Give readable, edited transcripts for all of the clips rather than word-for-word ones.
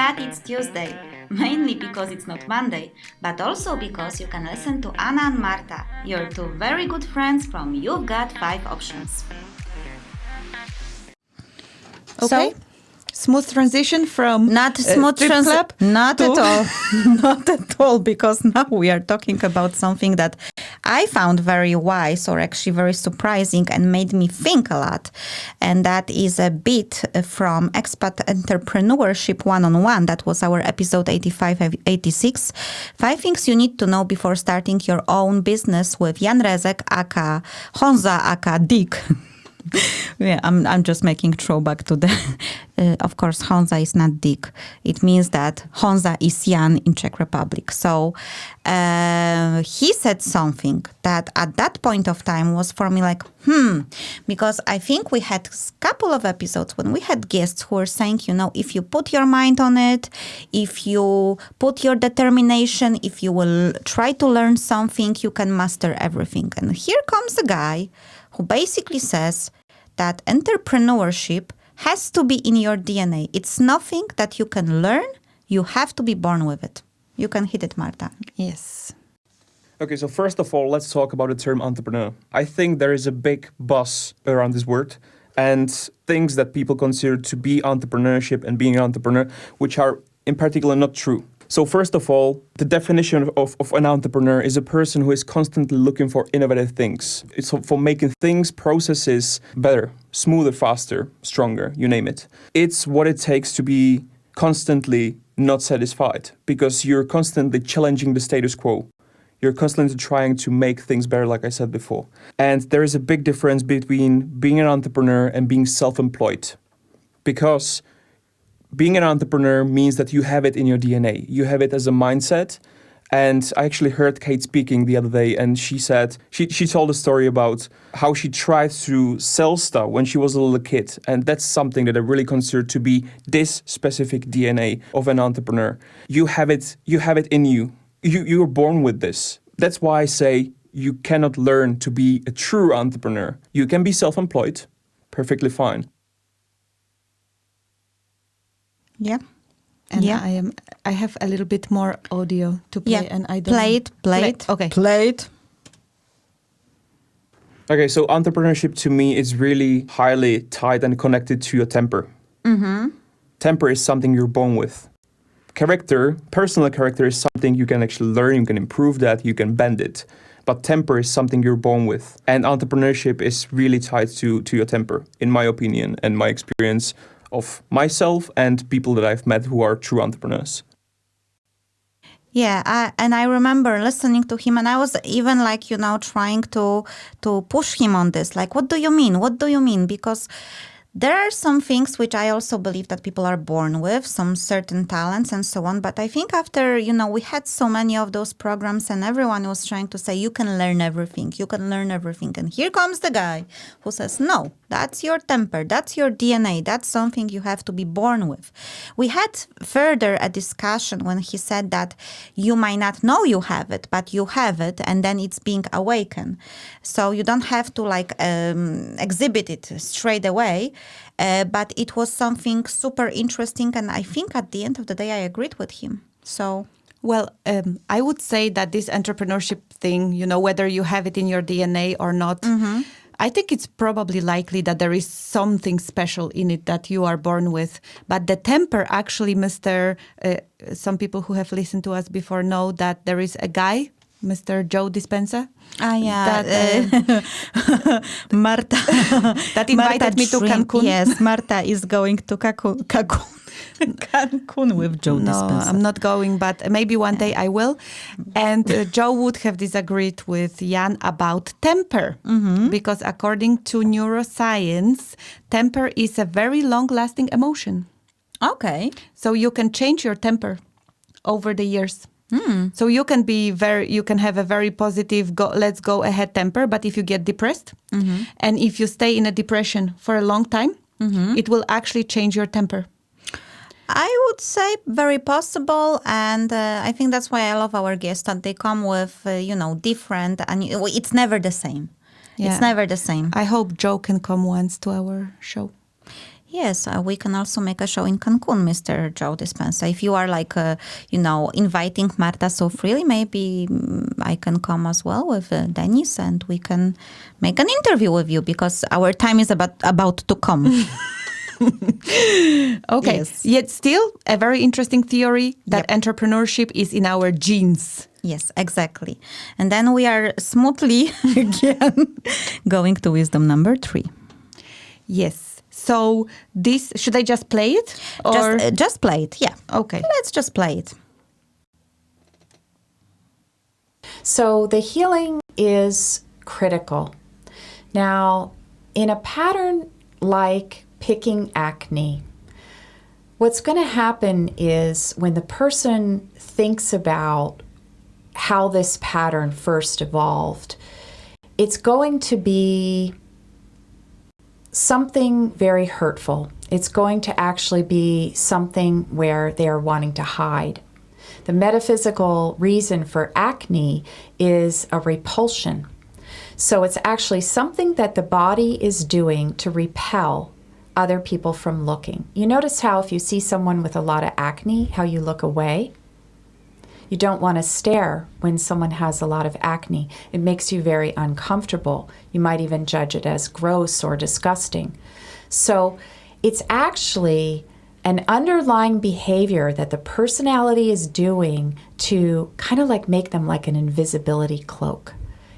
glad it's Tuesday, mainly because it's not Monday, but also because you can listen to Anna and Marta, your two very good friends from You've Got 5 Options. Okay. Smooth transition from Not smooth club? Not at all. Not at all, because now we are talking about something that I found very wise, or actually very surprising, and made me think a lot. And that is a bit from Expat Entrepreneurship 101. That was our episode 85-86. 5 things you need to know before starting your own business with Jan Rezek, aka Honza, aka Dick. Yeah, I'm just making throwback to the... of course, Honza is not Dick. It means that Honza is Jan in Czech Republic. So he said something that at that point of time was for me like, because I think we had a couple of episodes when we had guests who were saying, if you put your mind on it, if you put your determination, if you will try to learn something, you can master everything. And here comes a guy who basically says that entrepreneurship has to be in your DNA. It's nothing that you can learn. You have to be born with it. You can hit it, Marta. Yes. Okay, so first of all, let's talk about the term entrepreneur. I think there is a big buzz around this word and things that people consider to be entrepreneurship and being an entrepreneur, which are in particular not true. So first of all, the definition of an entrepreneur is a person who is constantly looking for innovative things. It's for making things, processes better, smoother, faster, stronger, you name it. It's what it takes to be constantly not satisfied because you're constantly challenging the status quo. You're constantly trying to make things better, like I said before. And there is a big difference between being an entrepreneur and being self-employed, because being an entrepreneur means that you have it in your DNA. You have it as a mindset. And I actually heard Kate speaking the other day, and she said, she told a story about how she tried to sell stuff when she was a little kid. And that's something that I really consider to be this specific DNA of an entrepreneur. You have it in you. You're born with this. That's why I say you cannot learn to be a true entrepreneur. You can be self-employed, perfectly fine. Yeah. And I have a little bit more audio to play, and I don't play it. Okay. Play it. Okay, so entrepreneurship to me is really highly tied and connected to your temper. Mm-hmm. Temper is something you're born with. Personal character is something you can actually learn, you can improve that, you can bend it. But temper is something you're born with. And entrepreneurship is really tied to your temper, in my opinion and my experience of myself and people that I've met who are true entrepreneurs. Yeah, I remember listening to him, and I was even trying to push him on this. Like, what do you mean? What do you mean? Because there are some things which I also believe that people are born with, some certain talents and so on. But I think after, we had so many of those programs and everyone was trying to say, you can learn everything, you can learn everything. And here comes the guy who says, no, that's your temper, that's your DNA, that's something you have to be born with. We had further a discussion when he said that you might not know you have it, but you have it, and then it's being awakened. So you don't have to exhibit it straight away. But it was something super interesting, and I think at the end of the day, I agreed with him. So, well, I would say that this entrepreneurship thing, whether you have it in your DNA or not, I think it's probably likely that there is something special in it that you are born with. But the temper, actually, some people who have listened to us before know that there is a guy, Mr. Joe Dispenza. Yeah. Marta. That invited me to Cancun. Yes, Marta is going to Cancun with Joe Dispenza. No, I'm not going, but maybe one day I will. And Joe would have disagreed with Jan about temper. Mm-hmm. Because according to neuroscience, temper is a very long-lasting emotion. Okay. So you can change your temper over the years. So you can have a very positive, let's go ahead temper. But if you get depressed and if you stay in a depression for a long time, it will actually change your temper. I would say very possible, and I think that's why I love our guests, that they come with, different, and it's never the same. Yeah. It's never the same. I hope Joe can come once to our show. Yes, we can also make a show in Cancun, Mr. Joe Dispenza. If you are like, inviting Marta so freely, maybe I can come as well with Dennis and we can make an interview with you because our time is about to come. Okay. Yes. Yet still a very interesting theory that entrepreneurship is in our genes. Yes, exactly. And then we are smoothly again going to wisdom number 3. Yes. So this, should I just play it? Or? Just play it, yeah. Okay. Let's just play it. So the healing is critical. Now, in a pattern like picking acne, what's going to happen is when the person thinks about how this pattern first evolved, it's going to be something very hurtful. It's going to actually be something where they are wanting to hide. The metaphysical reason for acne is a repulsion. So it's actually something that the body is doing to repel other people from looking. You notice how if you see someone with a lot of acne, how you look away? You don't want to stare when someone has a lot of acne. It makes you very uncomfortable. You might even judge it as gross or disgusting. So it's actually an underlying behavior that the personality is doing to kind of like make them like an invisibility cloak.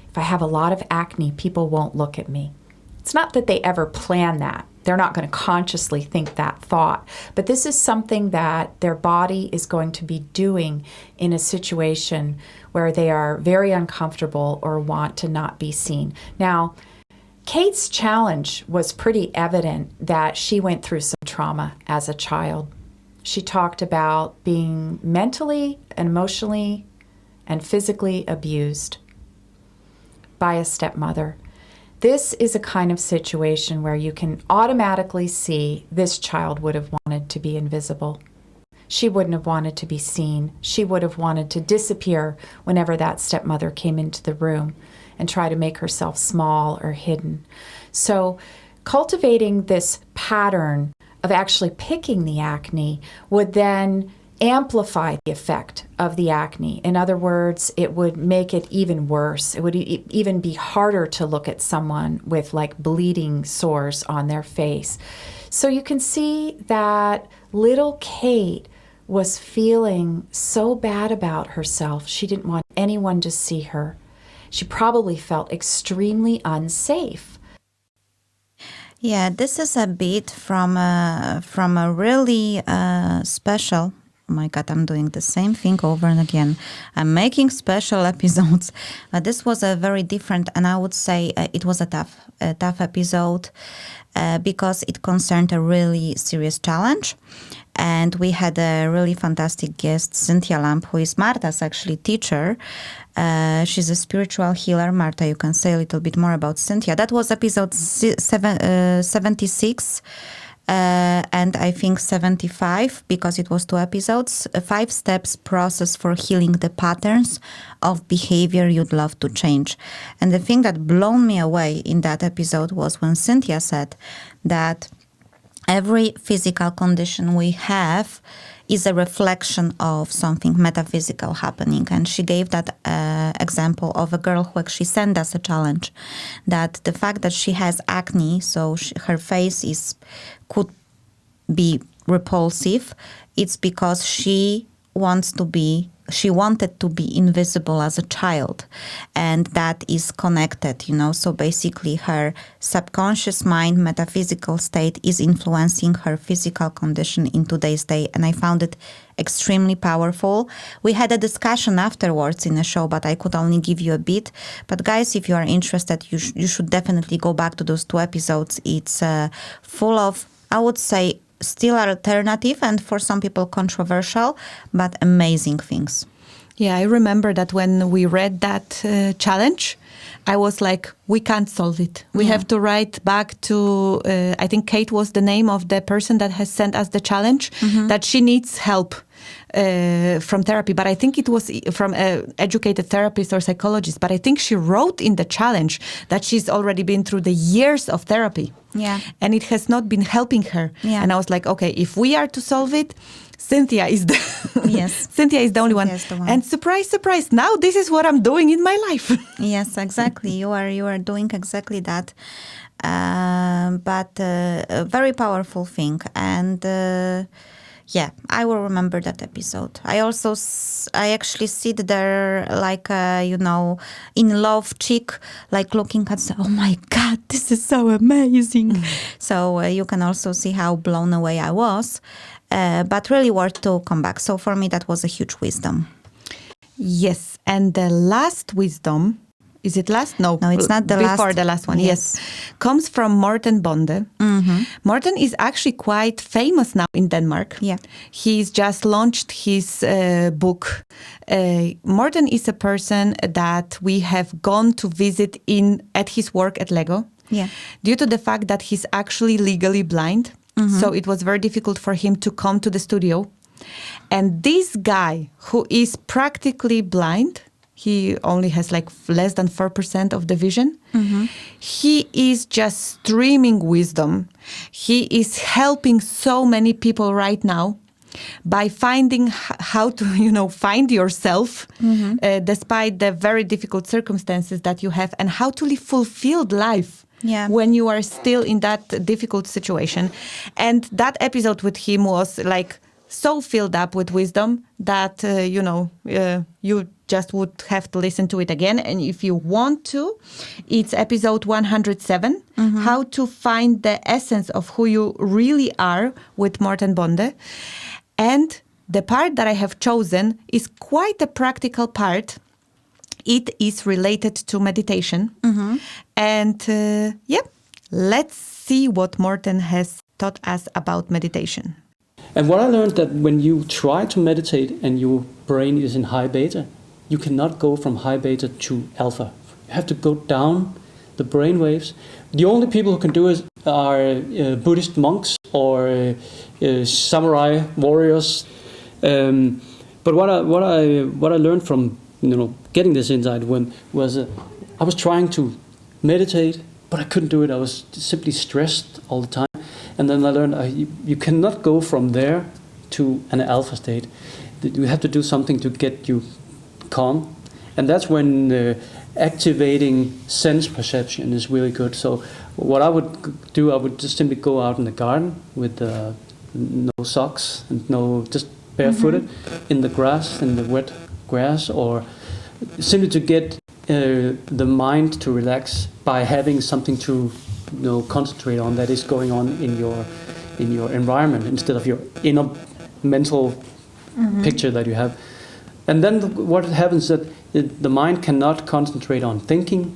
If I have a lot of acne, people won't look at me. It's not that they ever plan that. They're not going to consciously think that thought. But this is something that their body is going to be doing in a situation where they are very uncomfortable or want to not be seen. Now, Kate's challenge was pretty evident that she went through some trauma as a child. She talked about being mentally and emotionally and physically abused by a stepmother. This is a kind of situation where you can automatically see this child would have wanted to be invisible. She wouldn't have wanted to be seen. She would have wanted to disappear whenever that stepmother came into the room and try to make herself small or hidden. So cultivating this pattern of actually picking the acne would then amplify the effect of the acne. In other words, it would make it even worse. It would even be harder to look at someone with like bleeding sores on their face. So you can see that little Kate was feeling so bad about herself. She didn't want anyone to see her. She probably felt extremely unsafe. Yeah, this is a bit from a really special. Oh my God, I'm doing the same thing over and again. I'm making special episodes. This was a very different, and I would say it was a tough episode because it concerned a really serious challenge. And we had a really fantastic guest, Cynthia Lamp, who is Marta's actually teacher. She's a spiritual healer. Marta, you can say a little bit more about Cynthia. That was episode 76. And I think 75, because it was 2 episodes, a 5 steps process for healing the patterns of behavior you'd love to change. And the thing that blew me away in that episode was when Cynthia said that every physical condition we have is a reflection of something metaphysical happening. And she gave that example of a girl who actually sent us a challenge, that the fact that she has acne, so her face could be repulsive, it's because she wanted to be invisible as a child, and that is connected, so basically her subconscious mind, metaphysical state is influencing her physical condition in today's day, and I found it extremely powerful. We had a discussion afterwards in the show, but I could only give you a bit. But guys, if you are interested, you should definitely go back to those 2 episodes. It's full of, I would say, still alternative and for some people controversial, but amazing things. Yeah, I remember that when we read that challenge, I was like, we can't solve it. We have to write back to, I think Kate was the name of the person that has sent us the challenge, that she needs help. from therapy, but I think it was from an educated therapist or psychologist. But I think she wrote in the challenge that she's already been through the years of therapy. Yeah. And it has not been helping her. Yeah. And I was like, okay, if we are to solve it, Cynthia is the Yes. Cynthia is the only one. Cynthia is the one. And surprise, surprise, now this is what I'm doing in my life. Yes, exactly. You are doing exactly that. But a very powerful thing. And yeah, I will remember that episode. I also, I actually sit there like, in love chick, like looking at, oh my God, this is so amazing. So you can also see how blown away I was. But really worth to come back. So for me, that was a huge wisdom. Yes. And the last wisdom, is it last? No, it's not the last. Before the last one, yes. Comes from Morten Bonde. Mm-hmm. Morten is actually quite famous now in Denmark. Yeah. He's just launched his book. Morten is a person that we have gone to visit at his work at Lego. Yeah. Due to the fact that he's actually legally blind. Mm-hmm. So it was very difficult for him to come to the studio. And this guy who is practically blind, he only has like less than 4% of the vision. Mm-hmm. He is just streaming wisdom. He is helping so many people right now by finding how to, find yourself despite the very difficult circumstances that you have, and how to live fulfilled life. Yeah. When you are still in that difficult situation. And that episode with him was like so filled up with wisdom that, you just would have to listen to it again. And if you want to, it's episode 107, how to find the essence of who you really are, with Morten Bonde. And the part that I have chosen is quite a practical part. It is related to meditation. And let's see what Morten has taught us about meditation. And what I learned, that when you try to meditate and your brain is in high beta, you cannot go from high beta to alpha. You have to go down the brain waves. The only people who can do it are Buddhist monks or samurai warriors. But what I learned from getting this insight was I was trying to meditate, but I couldn't do it. I was simply stressed all the time. And then I learned you cannot go from there to an alpha state. You have to do something to get you calm. And that's when activating sense perception is really good. So what I would do, I would just simply go out in the garden with no socks and just barefooted in the grass, in the wet grass, or simply to get the mind to relax by having something to concentrate on that is going on in your environment, instead of your inner mental picture that you have. And then what happens is that the mind cannot concentrate on thinking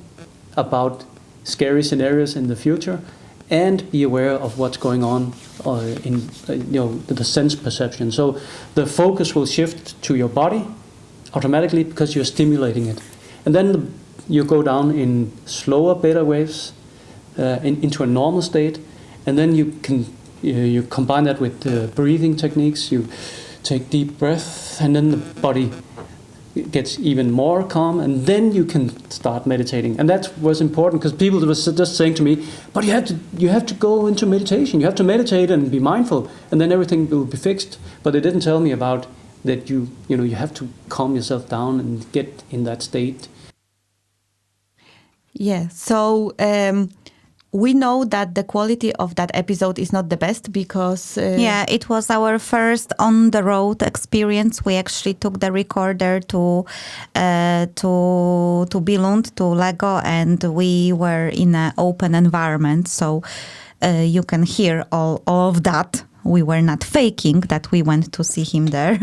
about scary scenarios in the future and be aware of what's going on in the sense perception. So the focus will shift to your body automatically because you're stimulating it. And then you go down in slower beta waves into a normal state, and then you can you combine that with breathing techniques. You take deep breath, and then the body gets even more calm, and then you can start meditating. And that was important because people were just saying to me, "But you have to go into meditation. You have to meditate and be mindful, and then everything will be fixed." But they didn't tell me about that. You have to calm yourself down and get in that state. Yeah. So we know that the quality of that episode is not the best because... it was our first on-the-road experience. We actually took the recorder to Billund, to Lego, and we were in an open environment. So you can hear all of that. We were not faking that we went to see him there.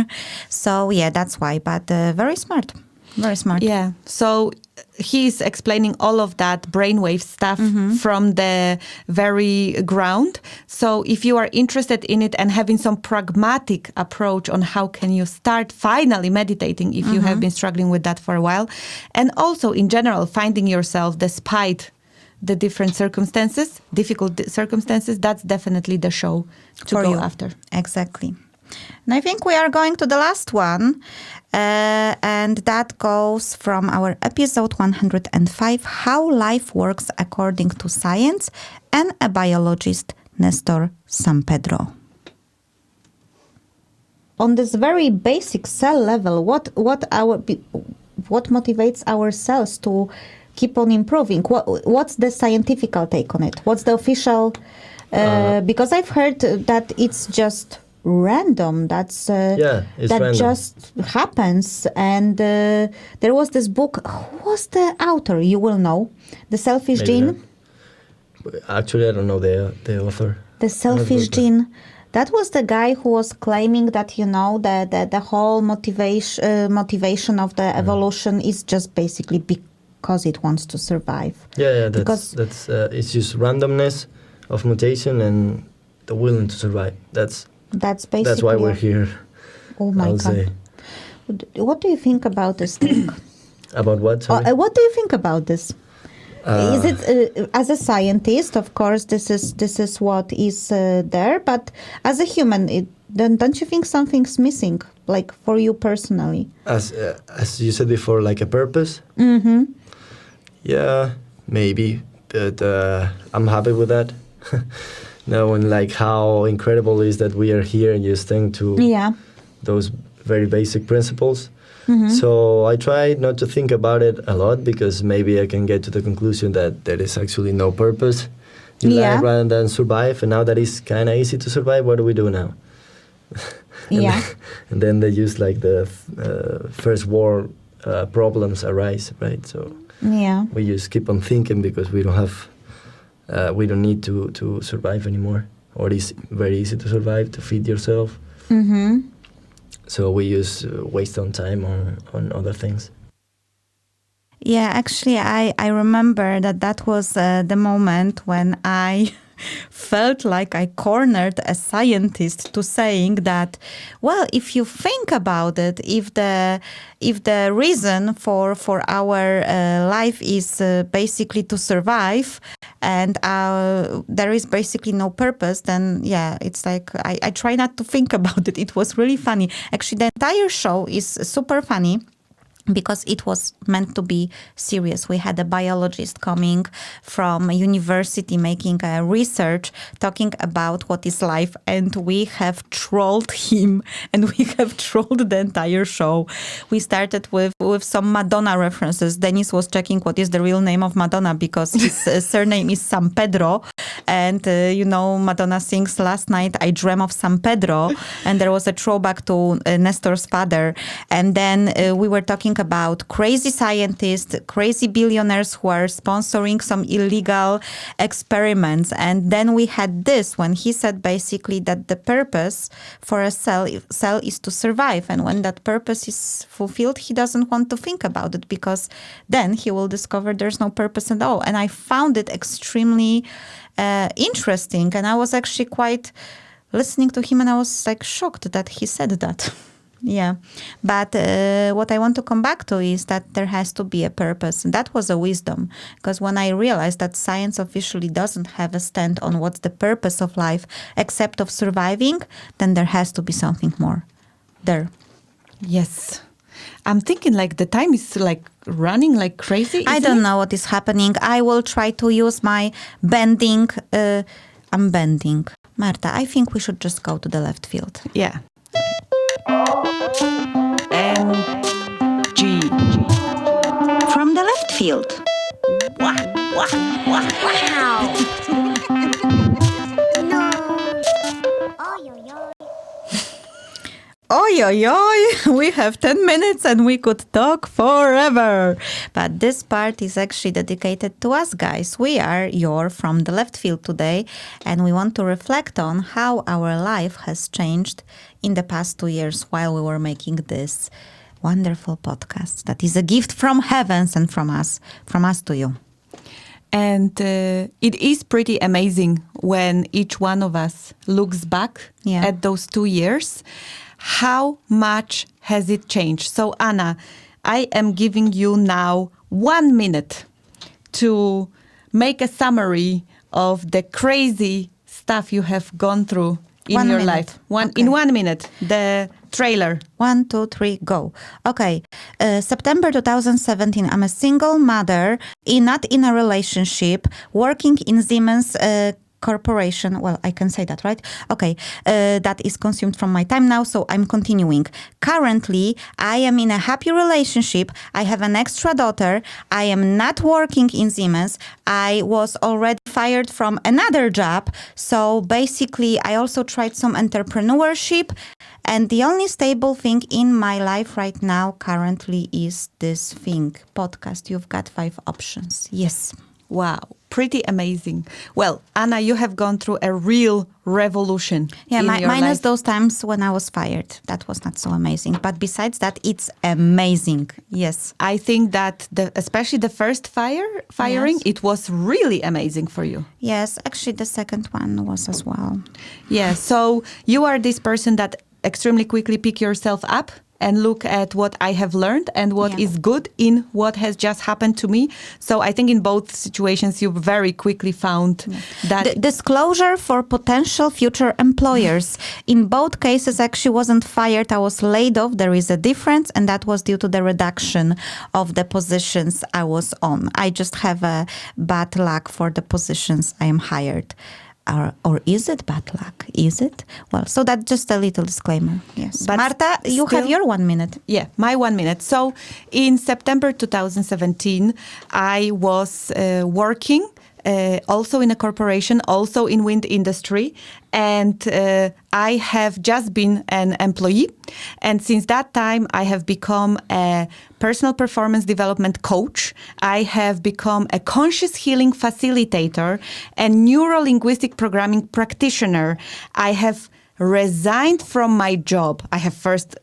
So yeah, that's why. But very smart. Very smart. Yeah. So he's explaining all of that brainwave stuff from the very ground. So if you are interested in it and having some pragmatic approach on how can you start finally meditating if you have been struggling with that for a while, and also in general finding yourself despite the different circumstances, difficult circumstances, that's definitely the show to go after. Exactly. And I think we are going to the last one. And that goes from our episode 105, How Life Works According to Science, and a biologist, Nestor Sampedro. On this very basic cell level, what motivates our cells to keep on improving? What's the scientific take on it? What's the official? Because I've heard that it's just random. It's random. Just happens. And there was this book. Who was the author? You will know. The Selfish Gene. Actually, I don't know the author. The Selfish Gene. That was the guy who was claiming that, the whole motivation of the evolution is just basically because it wants to survive. Yeah, that's it's just randomness of mutation and the willing to survive. That's basically. That's why we're here. Oh my God! Say. What do you think about this thing? About what? Sorry? What do you think about this? Is it as a scientist? Of course, this is what is there. But as a human, don't you think something's missing? Like for you personally, as you said before, like a purpose. Mm-hmm. Yeah, maybe, but I'm happy with that. Knowing like how incredible it is that we are here and just thanks to those very basic principles. Mm-hmm. So I try not to think about it a lot because maybe I can get to the conclusion that there is actually no purpose in life rather than survive. And now that it's kind of easy to survive, what do we do now? And then they use like the first world problems arise, right? So we just keep on thinking because we don't need to survive anymore, or it's very easy to survive, to feed yourself. Mm-hmm. So we use waste on time on other things. Yeah, actually, I remember that was the moment when I felt like I cornered a scientist to saying that, well, if you think about it, if the reason for our life is basically to survive, and there is basically no purpose, then it's like I try not to think about it. It was really funny. Actually, the entire show is super funny, because it was meant to be serious. We had a biologist coming from a university making a research talking about what is life, and we have trolled him and we have trolled the entire show. We started with some Madonna references. Dennis was checking what is the real name of Madonna because his surname is San Pedro, and Madonna sings Last Night I Dream of San Pedro, and there was a throwback to Nestor's father. And then we were talking about crazy scientists, crazy billionaires who are sponsoring some illegal experiments. And then we had this when he said basically that the purpose for a cell is to survive. And when that purpose is fulfilled, he doesn't want to think about it, because then he will discover there's no purpose at all. And I found it extremely interesting. And I was actually quite listening to him, and I was like shocked that he said that. Yeah. But what I want to come back to is that there has to be a purpose. And that was a wisdom. Because when I realized that science officially doesn't have a stand on what's the purpose of life except of surviving, then there has to be something more there. Yes. I'm thinking like the time is like running like crazy. I don't know what is happening. I will try to use my bending. I'm bending. Marta, I think we should just go to the left field. Yeah. And G. From the left field. Wow. No. Oi, oi, oi, we have 10 minutes and we could talk forever. But this part is actually dedicated to us, guys. We are your From the Left Field today, and we want to reflect on how our life has changed in the past 2 years while we were making this wonderful podcast that is a gift from heavens and from us to you. And it is pretty amazing when each one of us looks back at those 2 years. How much has it changed? So, Anna, I am giving you now 1 minute to make a summary of the crazy stuff you have gone through in 1 your minute. life. Okay. In 1 minute, the trailer. 1, 2, 3, go. Okay. September 2017. I'm a single mother, not in a relationship, working in Siemens corporation. Well, I can say that, right? Okay. That is consumed from my time now, so I'm continuing. Currently, I am in a happy relationship. I have an extra daughter. I am not working in Siemens. I was already fired from another job. So basically, I also tried some entrepreneurship. And the only stable thing in my life right now currently is this thing, podcast. You've got 5 options. Yes. Wow, pretty amazing. Well, Anna, you have gone through a real revolution. Yeah, in your minus life. those times when I was fired. That was not so amazing. But besides that, it's amazing. Yes. I think that especially the first firing, Yes. it was really amazing for you. Yes, actually the second one was as well. Yeah, so you are this person that extremely quickly pick yourself up and look at what I have learned and what is good in what has just happened to me. So I think in both situations, you very quickly found that... Disclosure for potential future employers. In both cases, actually wasn't fired. I was laid off. There is a difference, and that was due to the reduction of the positions I was on. I just have a bad luck for the positions I am hired. Or is it bad luck? Is it? Well, so that's just a little disclaimer. Yes. But Marta, you have your 1 minute. Yeah, my 1 minute. So in September 2017, I was working also in a corporation, also in wind industry. And I have just been an employee. And since that time, I have become a personal performance development coach. I have become a conscious healing facilitator and neuro-linguistic programming practitioner. I have resigned from my job. I have first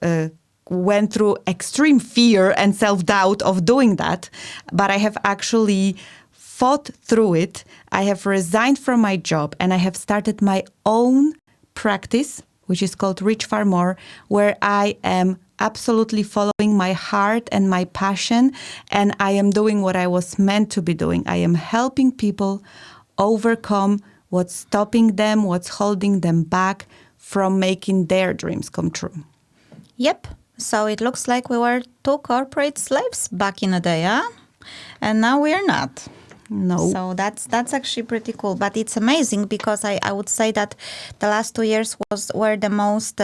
went through extreme fear and self-doubt of doing that, but I have actually fought through it. I have resigned from my job and I have started my own practice, which is called Reach Far More, where I am absolutely following my heart and my passion, and I am doing what I was meant to be doing. I am helping people overcome what's stopping them, what's holding them back from making their dreams come true. Yep. So it looks like we were 2 corporate slaves back in the day, huh? And now we are not. No. So that's actually pretty cool. But it's amazing because I would say that the last 2 years were the most,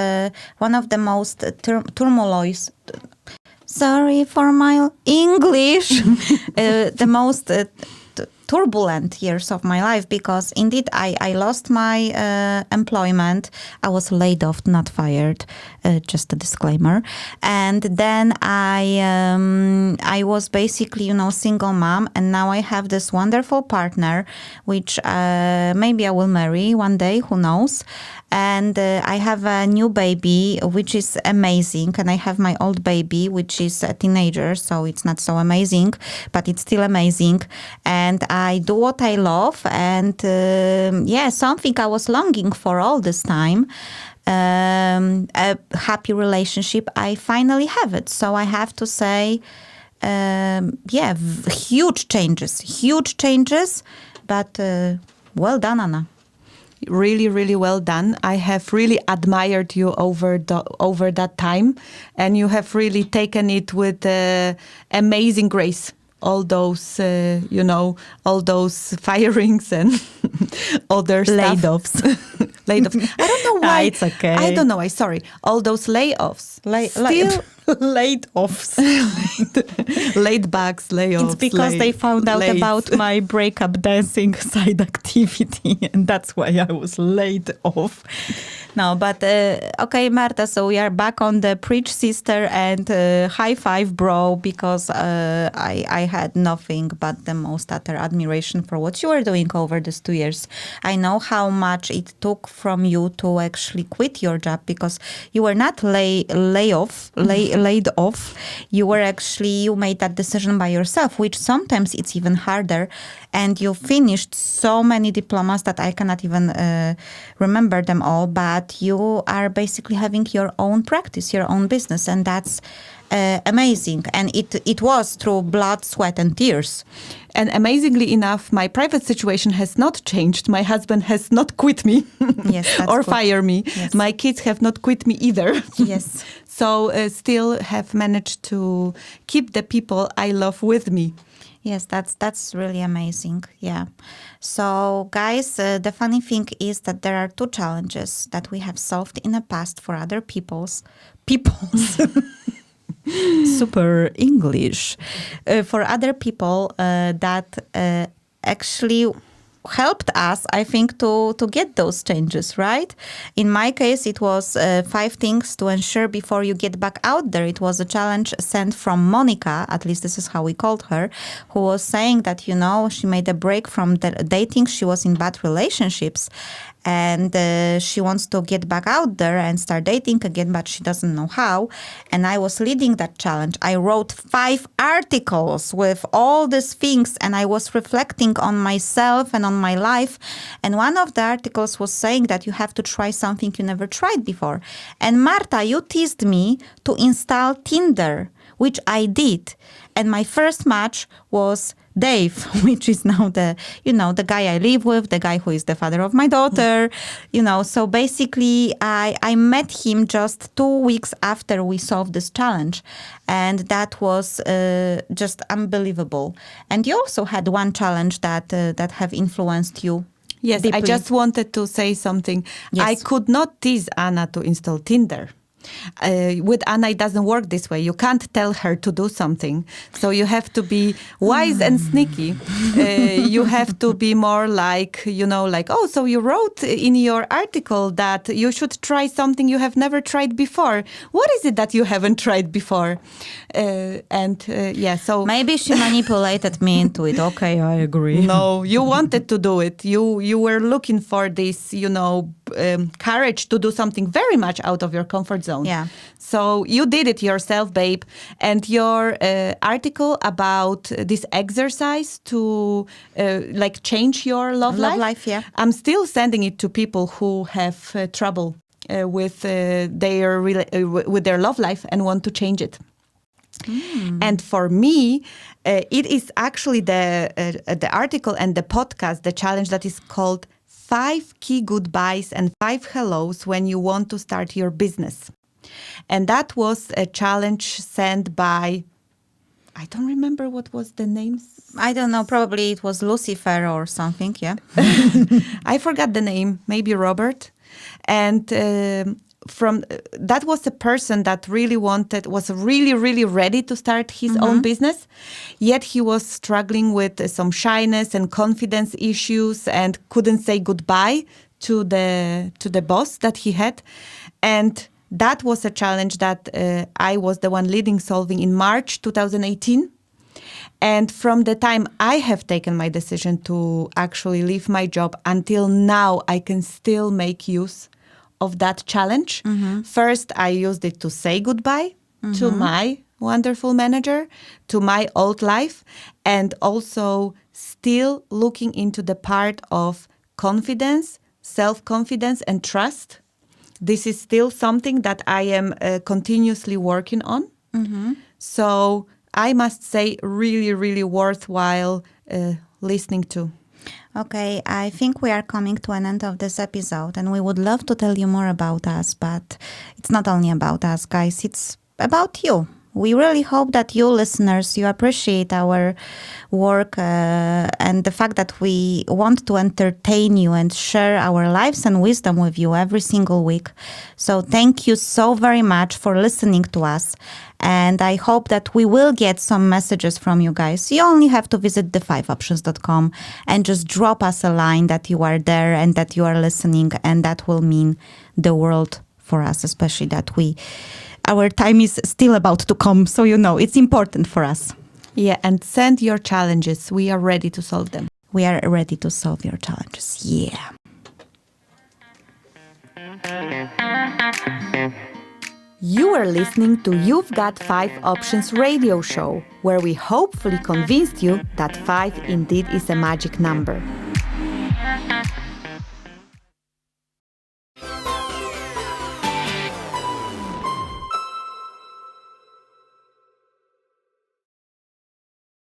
one of the most turmoils. Sorry for my English. The most turbulent years of my life, because indeed I lost my employment. I was laid off, not fired, just a disclaimer. And then I was basically, single mom, and now I have this wonderful partner, which maybe I will marry one day, who knows. And I have a new baby, which is amazing. And I have my old baby, which is a teenager. So it's not so amazing, but it's still amazing. And I do what I love. And something I was longing for all this time. A happy relationship. I finally have it. So I have to say, huge changes. But well done, Anna. Really, really well done. I have really admired you over that time, and you have really taken it with amazing grace. All those, all those firings and other stuff. Laid-offs. Laid-offs. I don't know why. It's okay. I don't know. Sorry. All those layoffs. Laid-offs. Laid backs, layoffs. It's because they found out about my breakup dancing side activity, and that's why I was laid off. No, but okay, Marta, so we are back on the preach sister and high five bro, because I had nothing but the most utter admiration for what you were doing over these 2 years. I know how much it took from you to actually quit your job, because you were not laid off. You made that decision by yourself, which sometimes it's even harder. And you finished so many diplomas that I cannot even remember them all. But you are basically having your own practice, your own business. And that's amazing. And it was through blood, sweat, and tears. And amazingly enough, my private situation has not changed. My husband has not quit me Yes, that's or good. fire me. Yes. My kids have not quit me either. Yes. So still have managed to keep the people I love with me. Yes, that's really amazing. Yeah. So, guys, the funny thing is that there are 2 challenges that we have solved in the past for other people's super English for other people that actually helped us, I think, to get those changes, right? In my case, it was 5 things to ensure before you get back out there. It was a challenge sent from Monica, at least this is how we called her, who was saying that, she made a break from the dating. She was in bad relationships. And she wants to get back out there and start dating again, but she doesn't know how. And I was leading that challenge. I wrote 5 articles with all these things, and I was reflecting on myself and on my life. And one of the articles was saying that you have to try something you never tried before. And Marta, you teased me to install Tinder, which I did. And my first match was Dave, which is now the guy I live with, the guy who is the father of my daughter, So basically, I met him just 2 weeks after we solved this challenge. And that was just unbelievable. And you also had one challenge that have influenced you. Yes, deeply. I just wanted to say something. Yes. I could not tease Anna to install Tinder. With Anna, it doesn't work this way. You can't tell her to do something. So you have to be wise and sneaky. You have to be more like, oh, so you wrote in your article that you should try something you have never tried before. What is it that you haven't tried before? So... Maybe she manipulated me into it. Okay, I agree. No, you wanted to do it. You were looking for this, courage to do something very much out of your comfort zone. Yeah. So you did it yourself, babe. And your article about this exercise to change your love life. Yeah. I'm still sending it to people who have trouble with their love life and want to change it. And for me, it is actually the article and the podcast, the challenge that is called 5 Key Goodbyes and 5 Hellos When You Want to Start Your Business. And that was a challenge sent by, I don't remember what was the name. I don't know, probably it was Lucifer or something, yeah. I forgot the name, maybe Robert. And that was a person that was really ready to start his own business. Yet he was struggling with some shyness and confidence issues and couldn't say goodbye to the boss that he had. And that was a challenge that I was the one solving in March 2018. And from the time I have taken my decision to actually leave my job until now, I can still make use of that challenge. First, I used it to say goodbye to my wonderful manager, to my old life, and also still looking into the part of confidence, self-confidence, and trust. This is still something that I am continuously working on. So I must say really worthwhile listening to. Okay, I think we are coming to an end of this episode, and we would love to tell you more about us, but it's not only about us, guys, it's about you. We really hope that you listeners, you appreciate our work and the fact that we want to entertain you and share our lives and wisdom with you every single week. So thank you so very much for listening to us. And I hope that we will get some messages from you guys. You only have to visit the5options.com and just drop us a line that you are there and that you are listening. And that will mean the world for us, especially that our time is still about to come. So, it's important for us. Yeah, and send your challenges. We are ready to solve them. We are ready to solve your challenges. Yeah. You are listening to You've Got 5 Options radio show, where we hopefully convinced you that 5 indeed is a magic number.